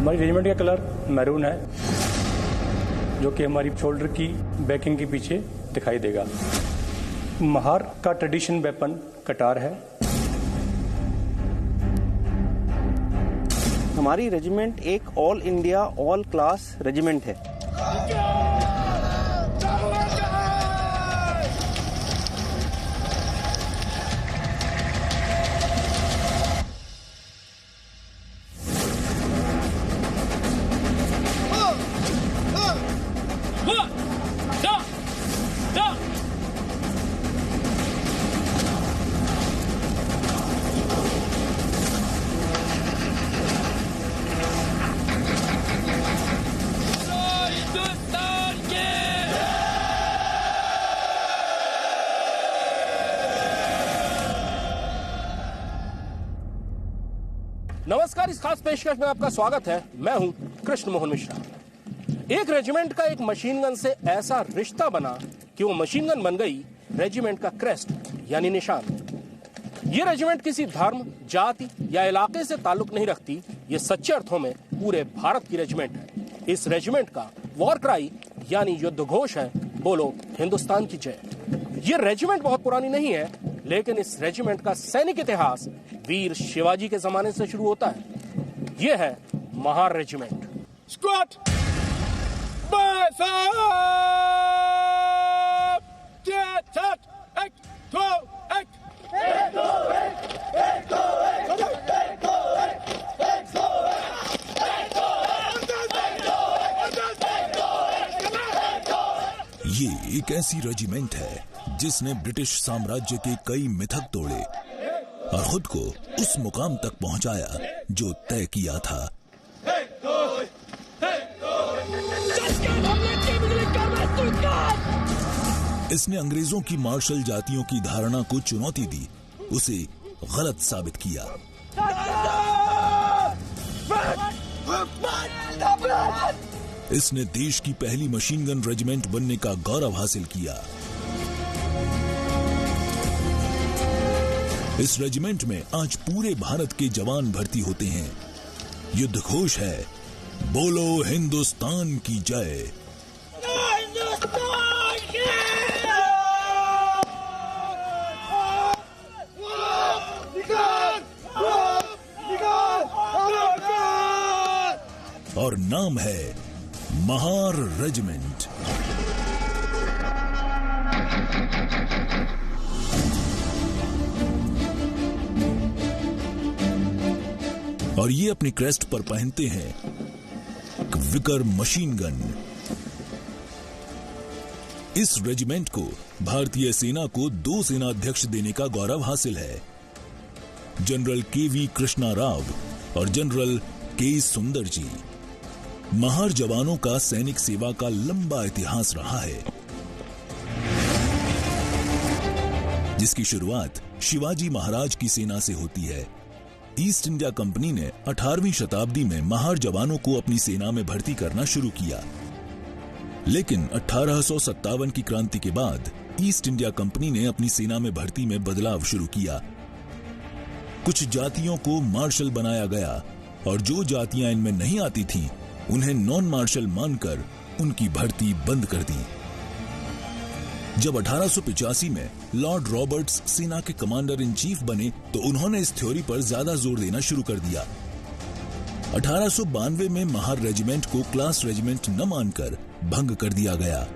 हमारी रेजिमेंट का colour maroon है, जो कि हमारी शोल्डर की बैकिंग के पीछे दिखाई देगा। महार का ट्रेडिशन वेपन कटार है। हमारी रेजिमेंट एक all India all class regiment है। नमस्कार, इस खास पेशकश में आपका स्वागत है। मैं हूं कृष्ण मोहन मिश्रा। एक रेजिमेंट का एक मशीन गन से ऐसा रिश्ता बना कि वो मशीन गन बन गई रेजिमेंट का क्रेस्ट यानी निशान। ये रेजिमेंट किसी धर्म, जाति या इलाके से ताल्लुक नहीं रखती। ये सच्चे अर्थों में पूरे भारत की रेजिमेंट है। इस रेजिमेंट का वॉर क्राई यानी युद्ध घोष है, बोलो हिंदुस्तान की जय। ये रेजिमेंट बहुत पुरानी नहीं है, लेकिन इस रेजिमेंट का सैनिक इतिहास वीर शिवाजी के जमाने से शुरू होता है। यह है महार रेजिमेंट। स्क्वाड ये एक ऐसी रेजिमेंट है जिसने ब्रिटिश साम्राज्य के कई मिथक तोड़े और खुद को उस मुकाम तक पहुंचाया जो तय किया था। इसने अंग्रेजों की मार्शल जातियों की धारणा को चुनौती दी, उसे गलत साबित किया। इसने देश की पहली मशीन गन रेजिमेंट बनने का गौरव हासिल किया। इस रेजिमेंट में आज पूरे भारत के जवान भर्ती होते हैं। युद्ध घोष है, बोलो हिंदुस्तान की जय। और नाम है महार रेजिमेंट। और ये अपनी क्रेस्ट पर पहनते हैं विकर मशीन गन। इस रेजिमेंट को भारतीय सेना को 2 सेनाध्यक्ष देने का गौरव हासिल है, जनरल के.वी. कृष्णा राव और जनरल के. सुंदर जी। महार जवानों का सैनिक सेवा का लंबा इतिहास रहा है, जिसकी शुरुआत शिवाजी महाराज की सेना से होती है। ईस्ट इंडिया कंपनी ने 18वीं शताब्दी में महार जवानों को अपनी सेना में भर्ती करना शुरू किया, लेकिन 1857 की क्रांति के बाद ईस्ट इंडिया कंपनी ने अपनी सेना में भर्ती में बदलाव शुरू किया। कुछ जातियों को मार्शल बनाया गया और जो जातियां इनमें नहीं आती थीं, उन्हें नॉन मार्शल मानकर उनकी भर्ती बंद कर दी। जब 1885 में लॉर्ड रॉबर्ट्स सेना के कमांडर इन चीफ बने तो उन्होंने इस थ्योरी पर ज्यादा जोर देना शुरू कर दिया। 1892 में महार रेजिमेंट को क्लास रेजिमेंट न मानकर भंग कर दिया गया।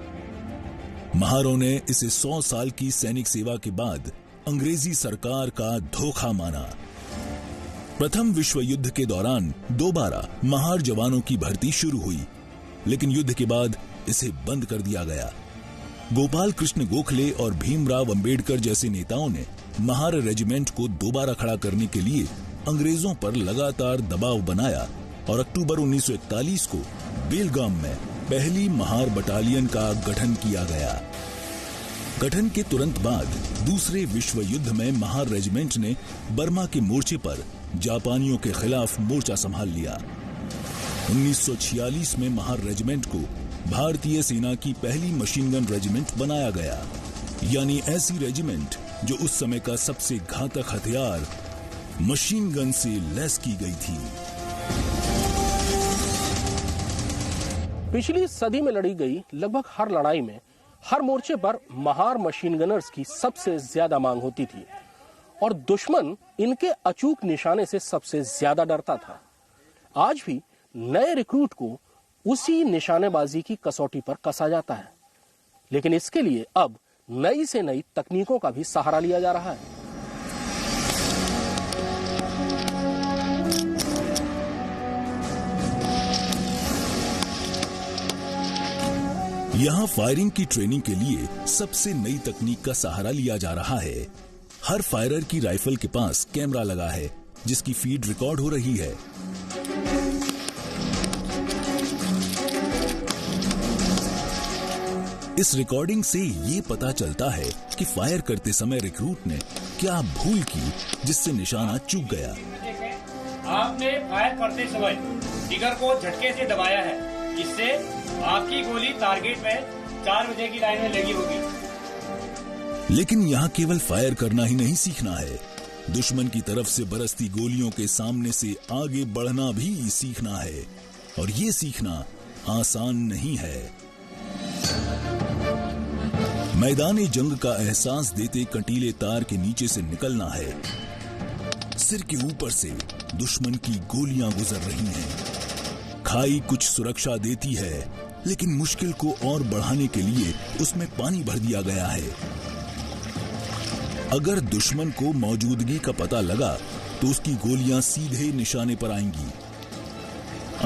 महारों ने इसे 100 साल की सैनिक सेवा के बाद अंग्रेजी सरकार का धोखा माना। प्रथम विश्व युद्ध के दौरान दोबारा महार जवानों की भर्ती शुरू हुई, लेकिन युद्ध के बाद इसे बंद कर दिया गया। गोपाल कृष्ण गोखले और भीमराव अंबेडकर जैसे नेताओं ने महार रेजिमेंट को दोबारा खड़ा करने के लिए अंग्रेजों पर लगातार दबाव बनाया और अक्टूबर 1941 को बेलगाम में पहली महार बटालियन का गठन किया गया। गठन के तुरंत बाद दूसरे विश्व युद्ध में महार रेजिमेंट ने बर्मा के मोर्चे पर जापानियों के खिलाफ मोर्चा संभाल लिया। 1946 में महार रेजिमेंट को भारतीय सेना की पहली मशीन गन रेजिमेंट बनाया गया, यानी ऐसी रेजिमेंट जो उस समय का सबसे घातक हथियार मशीन गन से लैस की गई थी। पिछली सदी में लड़ी गई लगभग हर लड़ाई में हर मोर्चे पर महार मशीन गनर्स की सबसे ज्यादा मांग होती थी और दुश्मन इनके अचूक निशाने से सबसे ज्यादा डरता था। आज भी नए रिक्रूट को उसी निशानेबाजी की कसौटी पर कसा जाता है, लेकिन इसके लिए अब नई से नई तकनीकों का भी सहारा लिया जा रहा है। यहाँ फायरिंग की ट्रेनिंग के लिए सबसे नई तकनीक का सहारा लिया जा रहा है। हर फायरर की राइफल के पास कैमरा लगा है जिसकी फीड रिकॉर्ड हो रही है। इस रिकॉर्डिंग से ये पता चलता है कि फायर करते समय रिक्रूट ने क्या भूल की जिससे निशाना चूक गया। आपने फायर करते समय जिगर को झटके से दबाया है, इससे आपकी गोली टारगेट में 4 बजे की लाइन में लगी होगी। लेकिन यहाँ केवल फायर करना ही नहीं सीखना है, दुश्मन की तरफ से बरसती गोलियों के सामने से आगे बढ़ना भी सीखना है और ये सीखना आसान नहीं है। मैदानी जंग का एहसास देते कंटीले तार के नीचे से निकलना है। सिर के ऊपर से दुश्मन की गोलियां गुजर रही हैं। खाई कुछ सुरक्षा देती है, लेकिन मुश्किल को और बढ़ाने के लिए उसमें पानी भर दिया गया है। अगर दुश्मन को मौजूदगी का पता लगा तो उसकी गोलियां सीधे निशाने पर आएंगी।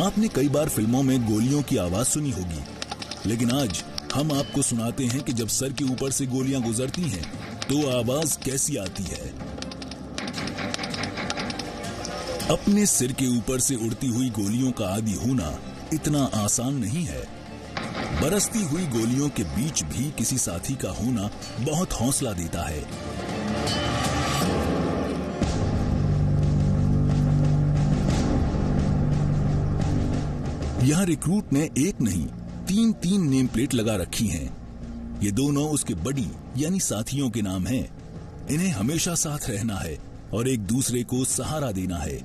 आपने कई बार फिल्मों में गोलियों की आवाज सुनी होगी, लेकिन आज हम आपको सुनाते हैं कि जब सर के ऊपर से गोलियां गुजरती हैं तो आवाज कैसी आती है। अपने सिर के ऊपर से उड़ती हुई गोलियों का आदी होना इतना आसान नहीं है। बरसती हुई गोलियों के बीच भी किसी साथी का होना बहुत हौसला देता है। यहां रिक्रूट ने एक नहीं 3 नेम प्लेट लगा रखी हैं। ये दोनों उसके बडी यानी साथियों के नाम हैं। इन्हें हमेशा साथ रहना है और एक दूसरे को सहारा देना है।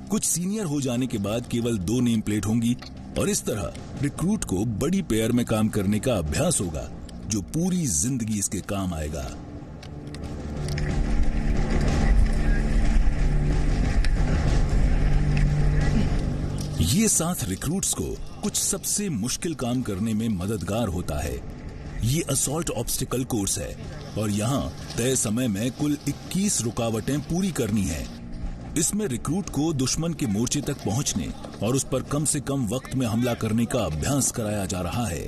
कुछ सीनियर हो जाने के बाद केवल 2 नेम प्लेट होंगी और इस तरह रिक्रूट को बड़ी पेयर में काम करने का अभ्यास होगा जो पूरी जिंदगी इसके काम आएगा। ये साथ रिक्रूट्स को कुछ सबसे मुश्किल काम करने में मददगार होता है। ये असॉल्ट ऑब्स्टिकल कोर्स है और यहाँ तय समय में कुल 21 रुकावटें पूरी करनी है। इसमें रिक्रूट को दुश्मन के मोर्चे तक पहुंचने और उस पर कम से कम वक्त में हमला करने का अभ्यास कराया जा रहा है।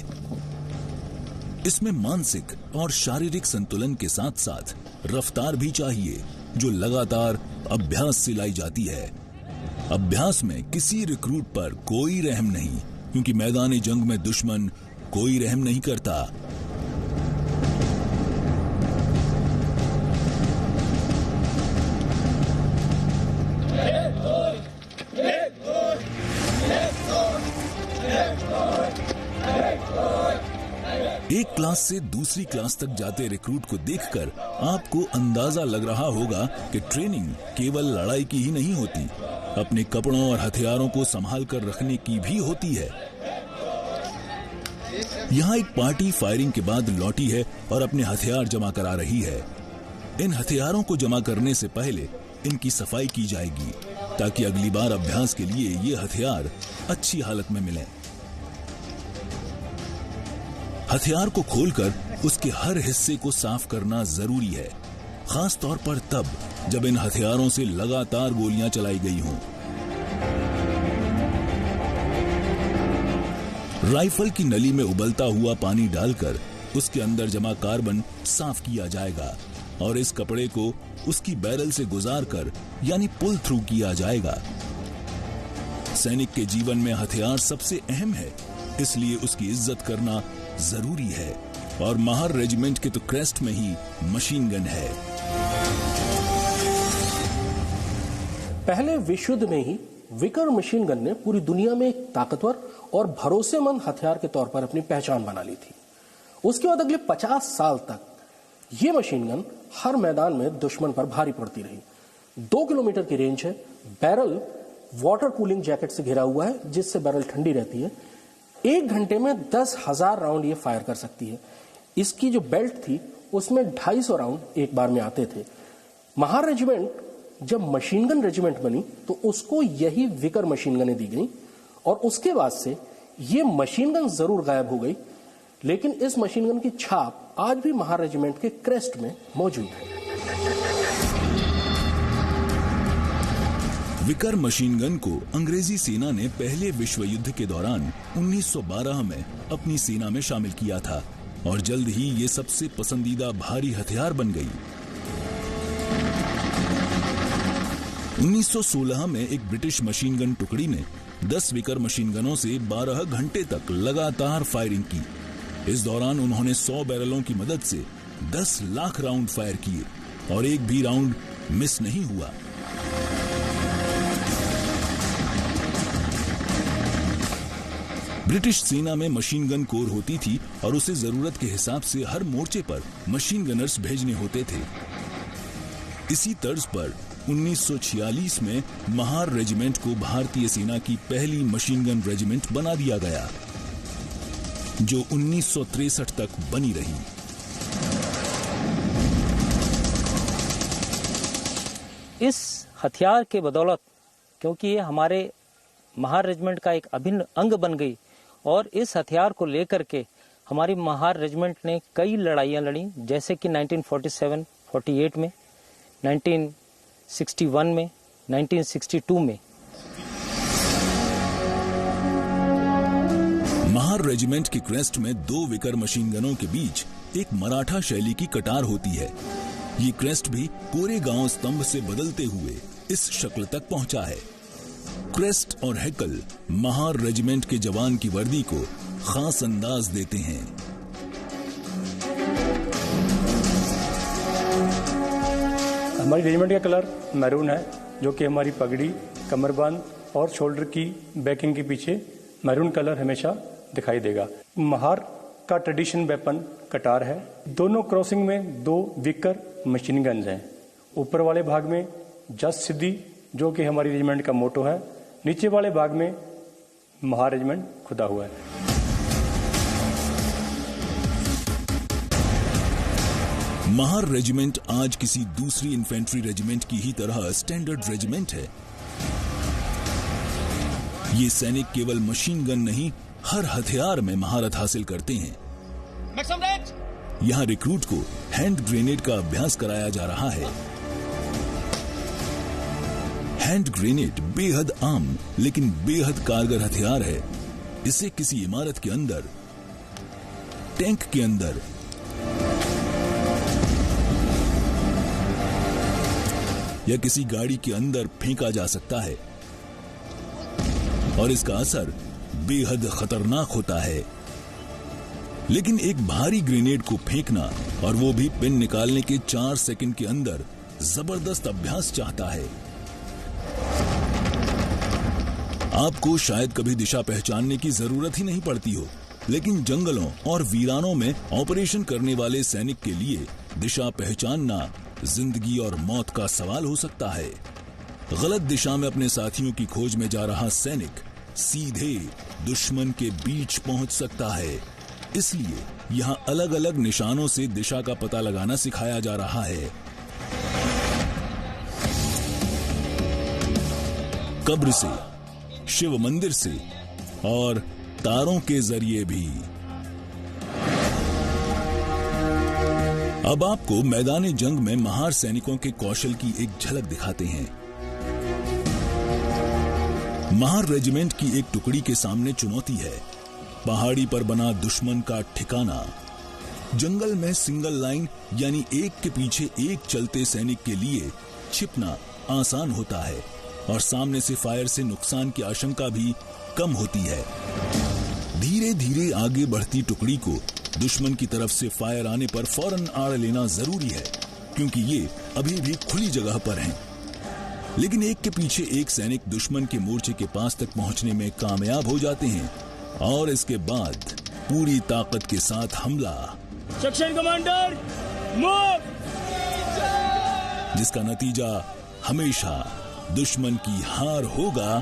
इसमें मानसिक और शारीरिक संतुलन के साथ साथ रफ्तार भी चाहिए जो लगातार अभ्यास से लाई जाती है। अभ्यास में किसी रिक्रूट पर कोई रहम नहीं, क्योंकि मैदानी जंग में दुश्मन कोई रहम नहीं करता। एक क्लास से दूसरी क्लास तक जाते रिक्रूट को देखकर आपको अंदाजा लग रहा होगा कि ट्रेनिंग केवल लड़ाई की ही नहीं होती, अपने कपड़ों और हथियारों को संभाल कर रखने की भी होती है। यहाँ एक पार्टी फायरिंग के बाद लौटी है और अपने हथियार जमा करा रही है। इन हथियारों को जमा करने से पहले इनकी सफाई की जाएगी ताकि अगली बार अभ्यास के लिए ये हथियार अच्छी हालत में मिलें। हथियार को खोलकर उसके हर हिस्से को साफ करना जरूरी है, खास तौर पर तब जब इन हथियारों से लगातार गोलियां चलाई गई हों। राइफल की नली में उबलता हुआ पानी डालकर उसके अंदर जमा कार्बन साफ किया जाएगा और इस कपड़े को उसकी बैरल से गुजारकर यानी पुल थ्रू किया जाएगा। सैनिक के जीवन में हथियार सबसे अहम है, इसलिए उसकी इज्जत करना जरूरी है और महार रेजिमेंट के तो क्रेस्ट में ही मशीन गन है। पहले विश्व युद्ध में ही विकर मशीन गन ने पूरी दुनिया में एक ताकतवर और भरोसेमंद हथियार के तौर पर अपनी पहचान बना ली थी। उसके बाद अगले 50 साल तक ये मशीन गन हर मैदान में दुश्मन पर भारी पड़ती रही। 2 किलोमीटर की रेंज है, बैरल वाटर कूलिंग जैकेट से घिरा हुआ है जिससे बैरल ठंडी रहती है। 1 घंटे में 10,000 राउंड ये फायर कर सकती है। इसकी जो बेल्ट थी उसमें 250 राउंड एक बार में आते थे। महार रेजिमेंट जब मशीन गन रेजिमेंट बनी तो उसको यही विकर मशीन गनें दी गई और उसके बाद से ये मशीन गन जरूर गायब हो गई, लेकिन इस मशीन गन की छाप आज भी महार रेजिमेंट के क्रेस्ट में मौजूद है। विकर मशीन गन को अंग्रेजी सेना ने पहले विश्व युद्ध के दौरान 1912 में अपनी सेना में शामिल किया था और जल्द ही ये सबसे पसंदीदा भारी हथियार बन गई। 1916 में एक ब्रिटिश मशीन गन टुकड़ी ने 10 विकर मशीन गनों से 12 घंटे तक लगातार फायरिंग की। इस दौरान उन्होंने 100 बैरलों की मदद से 10 लाख राउंड फायर किए और एक भी राउंड मिस नहीं हुआ। ब्रिटिश सेना में मशीन गन कोर होती थी और उसे जरूरत के हिसाब से हर मोर्चे पर मशीन गनर्स भेजने होते थे। इसी तर्ज पर 1946 में महार रेजिमेंट को भारतीय सेना की पहली मशीन गन रेजिमेंट बना दिया गया, जो 1963 तक बनी रही। इस हथियार के बदौलत, क्योंकि ये हमारे महार रेजिमेंट का एक अभिन्न अंग बन गई और इस हथियार को लेकर के हमारी महार रेजिमेंट ने कई लड़ाइयां लड़ी, जैसे कि 1947, 48 में, 1961 में, 1962 में। महार रेजिमेंट के क्रेस्ट में 2 विकर मशीन गनों के बीच एक मराठा शैली की कटार होती है। ये क्रेस्ट भी कोरेगांव स्तंभ से बदलते हुए इस शक्ल तक पहुंचा है। क्रेस्ट और हैकल महार रेजिमेंट के जवान की वर्दी को खास अंदाज देते हैं। हमारी रेजिमेंट का कलर मैरून है, जो कि हमारी पगड़ी, कमरबंद और शोल्डर की बैकिंग के पीछे मैरून कलर हमेशा दिखाई देगा। महार का ट्रेडिशन वेपन कटार है। दोनों क्रॉसिंग में 2 विकर मशीन गन्स हैं। ऊपर वाले भाग में जस सिद्धि, जो कि हमारी रेजिमेंट का मोटो है, नीचे वाले भाग में महार रेजिमेंट खुदा हुआ है। महार रेजिमेंट आज किसी दूसरी इन्फेंट्री रेजिमेंट की ही तरह स्टैंडर्ड रेजिमेंट है। ये सैनिक केवल मशीन गन नहीं, हर हथियार में महारत हासिल करते हैं। यहाँ रिक्रूट को हैंड ग्रेनेड का अभ्यास कराया जा रहा है। हैंड ग्रेनेड बेहद आम लेकिन बेहद कारगर हथियार है। इसे किसी इमारत के अंदर, टैंक के अंदर या किसी गाड़ी के अंदर फेंका जा सकता है और इसका असर बेहद खतरनाक होता है। लेकिन एक भारी ग्रेनेड को फेंकना, और वो भी पिन निकालने के 4 सेकंड के अंदर, जबरदस्त अभ्यास चाहता है। आपको शायद कभी दिशा पहचानने की जरूरत ही नहीं पड़ती हो, लेकिन जंगलों और वीरानों में ऑपरेशन करने वाले सैनिक के लिए दिशा पहचानना जिंदगी और मौत का सवाल हो सकता है। गलत दिशा में अपने साथियों की खोज में जा रहा सैनिक सीधे दुश्मन के बीच पहुंच सकता है। इसलिए यहां अलग अलग निशानों से दिशा का पता लगाना सिखाया जा रहा है। कब्र से, शिव मंदिर से और तारों के जरिए भी। अब आपको मैदान जंग में महार सैनिकों के कौशल की एक झलक दिखाते हैं। महार रेजिमेंट की एक टुकड़ी के सामने चुनौती है, पहाड़ी पर बना दुश्मन का ठिकाना। जंगल में सिंगल लाइन यानी एक के पीछे एक चलते सैनिक के लिए छिपना आसान होता है और सामने से फायर से नुकसान की आशंका भी कम होती है। धीरे धीरे आगे बढ़ती टुकड़ी को दुश्मन की तरफ से फायर आने पर फौरन आड़ लेना जरूरी है, क्योंकि ये अभी भी खुली जगह पर हैं। लेकिन एक के पीछे एक सैनिक दुश्मन के मोर्चे के पास तक पहुंचने में कामयाब हो जाते हैं और इसके बाद पूरी ताकत के साथ हमला। सेक्शन कमांडर मूव, जिसका नतीजा हमेशा दुश्मन की हार होगा,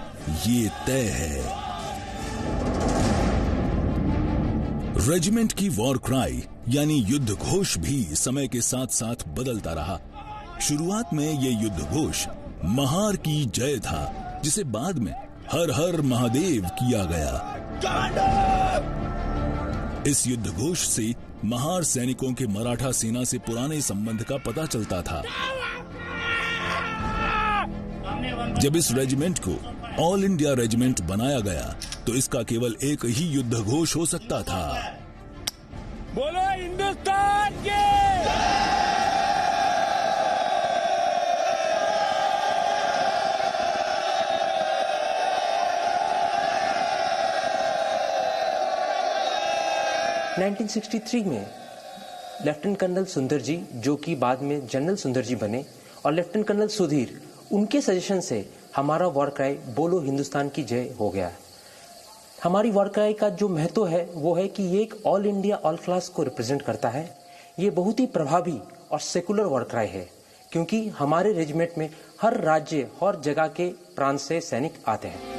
ये तय है। रेजिमेंट की वॉर क्राई यानी युद्ध घोष भी समय के साथ साथ बदलता रहा। शुरुआत में ये युद्ध घोष महार की जय था, जिसे बाद में हर हर महादेव किया गया। इस युद्ध घोष से महार सैनिकों के मराठा सेना से पुराने संबंध का पता चलता था। जब इस रेजिमेंट को ऑल इंडिया रेजिमेंट बनाया गया तो इसका केवल एक ही युद्ध घोष हो सकता था। बोलो हिंदुस्तान के। 1963 में लेफ्टिनेंट कर्नल सुंदर जी, जो कि बाद में जनरल सुंदर जी बने, और लेफ्टिनेंट कर्नल सुधीर, उनके सजेशन से हमारा वॉर क्राई बोलो हिंदुस्तान की जय हो गया। हमारी वॉर क्राई का जो महत्व है वो है कि ये एक ऑल इंडिया ऑल क्लास को रिप्रेजेंट करता है। ये बहुत ही प्रभावी और सेकुलर वॉर क्राई है, क्योंकि हमारे रेजिमेंट में हर राज्य और जगह के प्रांत से सैनिक आते हैं।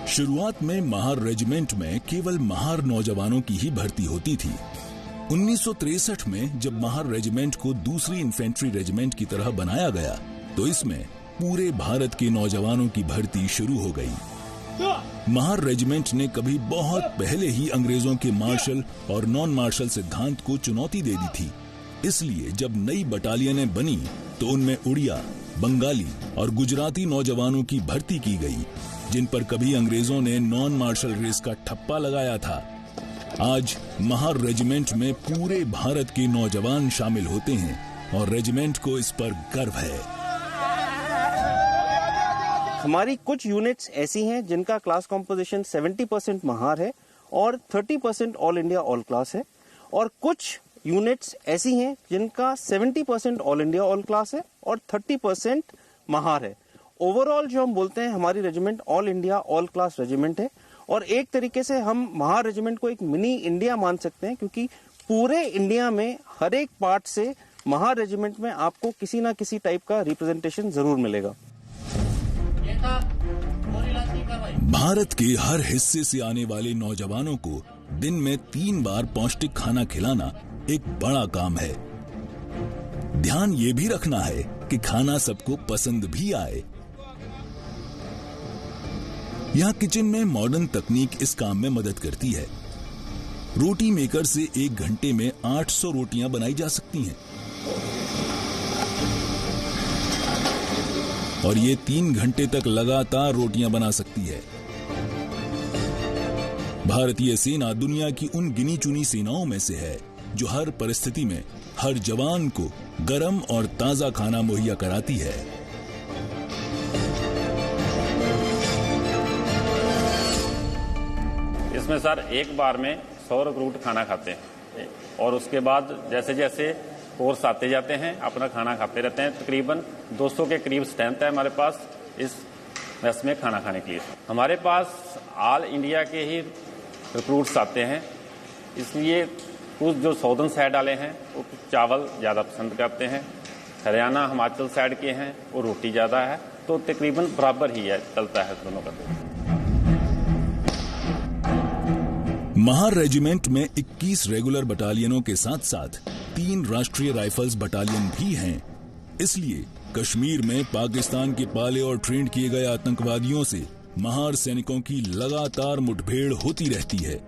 शुरुआत में महार रेजिमेंट में केवल महार नौजवानों की ही भर्ती होती थी। 1963 में जब महार रेजिमेंट को दूसरी इन्फेंट्री रेजिमेंट की तरह बनाया गया तो इसमें पूरे भारत के नौजवानों की भर्ती शुरू हो गई। महार रेजिमेंट ने कभी बहुत पहले ही अंग्रेजों के मार्शल और नॉन मार्शल सिद्धांत को चुनौती दे दी थी। इसलिए जब नई बटालियनें बनी तो उनमें उड़िया, बंगाली और गुजराती नौजवानों की भर्ती की गई, जिन पर कभी अंग्रेजों ने नॉन मार्शल रेस का ठप्पा लगाया था। आज महार रेजिमेंट में पूरे भारत के नौजवान शामिल होते हैं और रेजिमेंट को इस पर गर्व है। हमारी कुछ यूनिट्स ऐसी हैं जिनका क्लास कॉम्पोजिशन 70% महार है और 30% ऑल इंडिया ऑल क्लास है, और कुछ यूनिट्स ऐसी हैं जिनका 70% ऑल इंडिया ऑल क्लास है और 30% महार है। ओवरऑल जो हम बोलते हैं हमारी regiment all India all class regiment है, और एक तरीके से हम महार रेजिमेंट को एक मिनी इंडिया मान सकते हैं, क्योंकि पूरे इंडिया में हर एक पार्ट से महार रेजिमेंट में आपको किसी ना किसी टाइप का रिप्रेजेंटेशन जरूर मिलेगा। भारत के हर हिस्से से आने वाले नौजवानों को दिन में 3 बार पौष्टिक खाना खिलाना एक बड़ा काम है। ध्यान ये भी रखना है कि खाना सबको पसंद भी आए। यहाँ किचन में मॉडर्न तकनीक इस काम में मदद करती है। रोटी मेकर से 1 घंटे में 800 रोटियां बनाई जा सकती हैं और ये 3 घंटे तक लगातार रोटियां बना सकती है। भारतीय सेना दुनिया की उन गिनी चुनी सेनाओं में से है जो हर परिस्थिति में हर जवान को गर्म और ताजा खाना मुहैया कराती है। इसमें सर एक बार में 100 रिक्रूट खाना खाते हैं और उसके बाद जैसे जैसे कोर्स आते जाते हैं अपना खाना खाते रहते हैं। तकरीबन 200 के करीब स्ट्रेंथ है हमारे पास इस मेस में खाना खाने के लिए। हमारे पास ऑल इंडिया के ही रिक्रूट्स आते हैं, इसलिए कुछ जो साउदर्न साइड वाले हैं वो चावल ज़्यादा पसंद करते हैं। हरियाणा हिमाचल साइड के हैं वो रोटी ज़्यादा है, तो तकरीबन बराबर ही है, चलता है दोनों का। महार रेजिमेंट में 21 रेगुलर बटालियनों के साथ साथ 3 राष्ट्रीय राइफल्स बटालियन भी हैं। इसलिए कश्मीर में पाकिस्तान के पाले और ट्रेंड किए गए आतंकवादियों से महार सैनिकों की लगातार मुठभेड़ होती रहती है।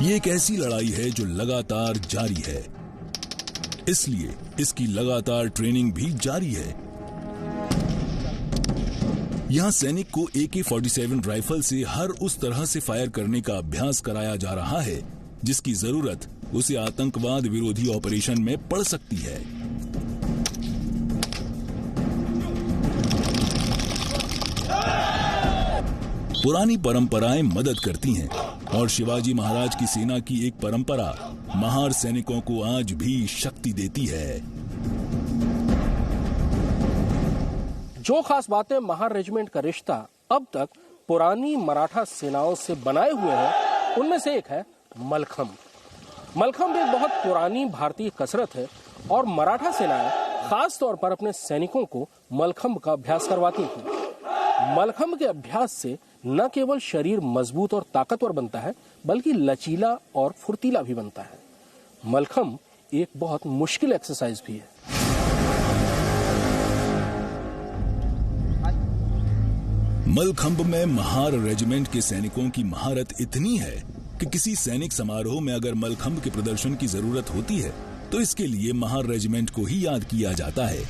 ये एक ऐसी लड़ाई है जो लगातार जारी है, इसलिए इसकी लगातार ट्रेनिंग भी जारी है। यहाँ सैनिक को AK-47 राइफल से हर उस तरह से फायर करने का अभ्यास कराया जा रहा है जिसकी जरूरत उसे आतंकवाद विरोधी ऑपरेशन में पड़ सकती है। पुरानी परंपराएं मदद करती हैं और शिवाजी महाराज की सेना की एक परंपरा महार सैनिकों को आज भी शक्ति देती है। जो खास बातें महार रेजिमेंट का रिश्ता अब तक पुरानी मराठा सेनाओं से बनाए हुए हैं, उनमें से एक है मलखम। मलखम एक बहुत पुरानी भारतीय कसरत है और मराठा सेनाएं खास तौर पर अपने सैनिकों को मलखम का अभ्यास करवाती थी। मलखंब के अभ्यास से न केवल शरीर मजबूत और ताकतवर बनता है, बल्कि लचीला और फुर्तीला भी बनता है। मलखंब एक बहुत मुश्किल एक्सरसाइज भी है। मलखंब में महार रेजिमेंट के सैनिकों की महारत इतनी है कि किसी सैनिक समारोह में अगर मलखंब के प्रदर्शन की जरूरत होती है तो इसके लिए महार रेजिमेंट को ही याद किया जाता है।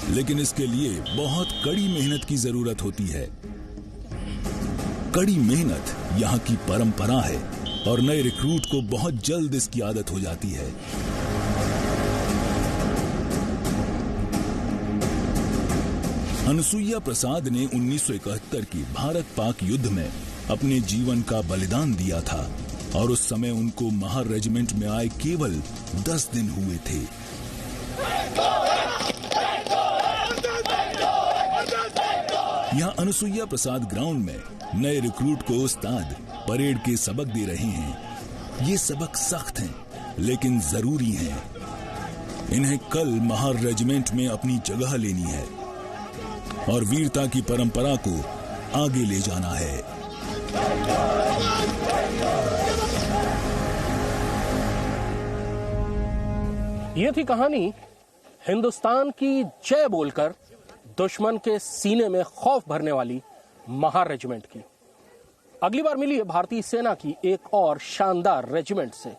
लेकिन इसके लिए बहुत कड़ी मेहनत की जरूरत होती है। कड़ी मेहनत यहाँ की परंपरा है और नए रिक्रूट को बहुत जल्द इसकी आदत हो जाती है। अनुसुईया प्रसाद ने 1971 की भारत पाक युद्ध में अपने जीवन का बलिदान दिया था और उस समय उनको महार रेजिमेंट में आए केवल 10 दिन हुए थे। यहाँ अनुसुईया प्रसाद ग्राउंड में नए रिक्रूट को उस्ताद परेड के सबक दे रहे हैं। ये सबक सख्त हैं, लेकिन जरूरी हैं। इन्हें कल महार रेजिमेंट में अपनी जगह लेनी है और वीरता की परंपरा को आगे ले जाना है। ये थी कहानी हिंदुस्तान की जय बोलकर दुश्मन के सीने में खौफ भरने वाली महार रेजिमेंट की। अगली बार मिलिए भारतीय सेना की एक और शानदार रेजिमेंट से।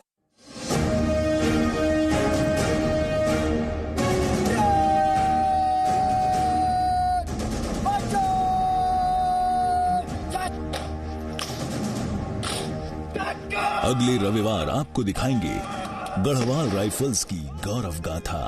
अगले रविवार आपको दिखाएंगे गढ़वाल राइफल्स की गौरव गाथा।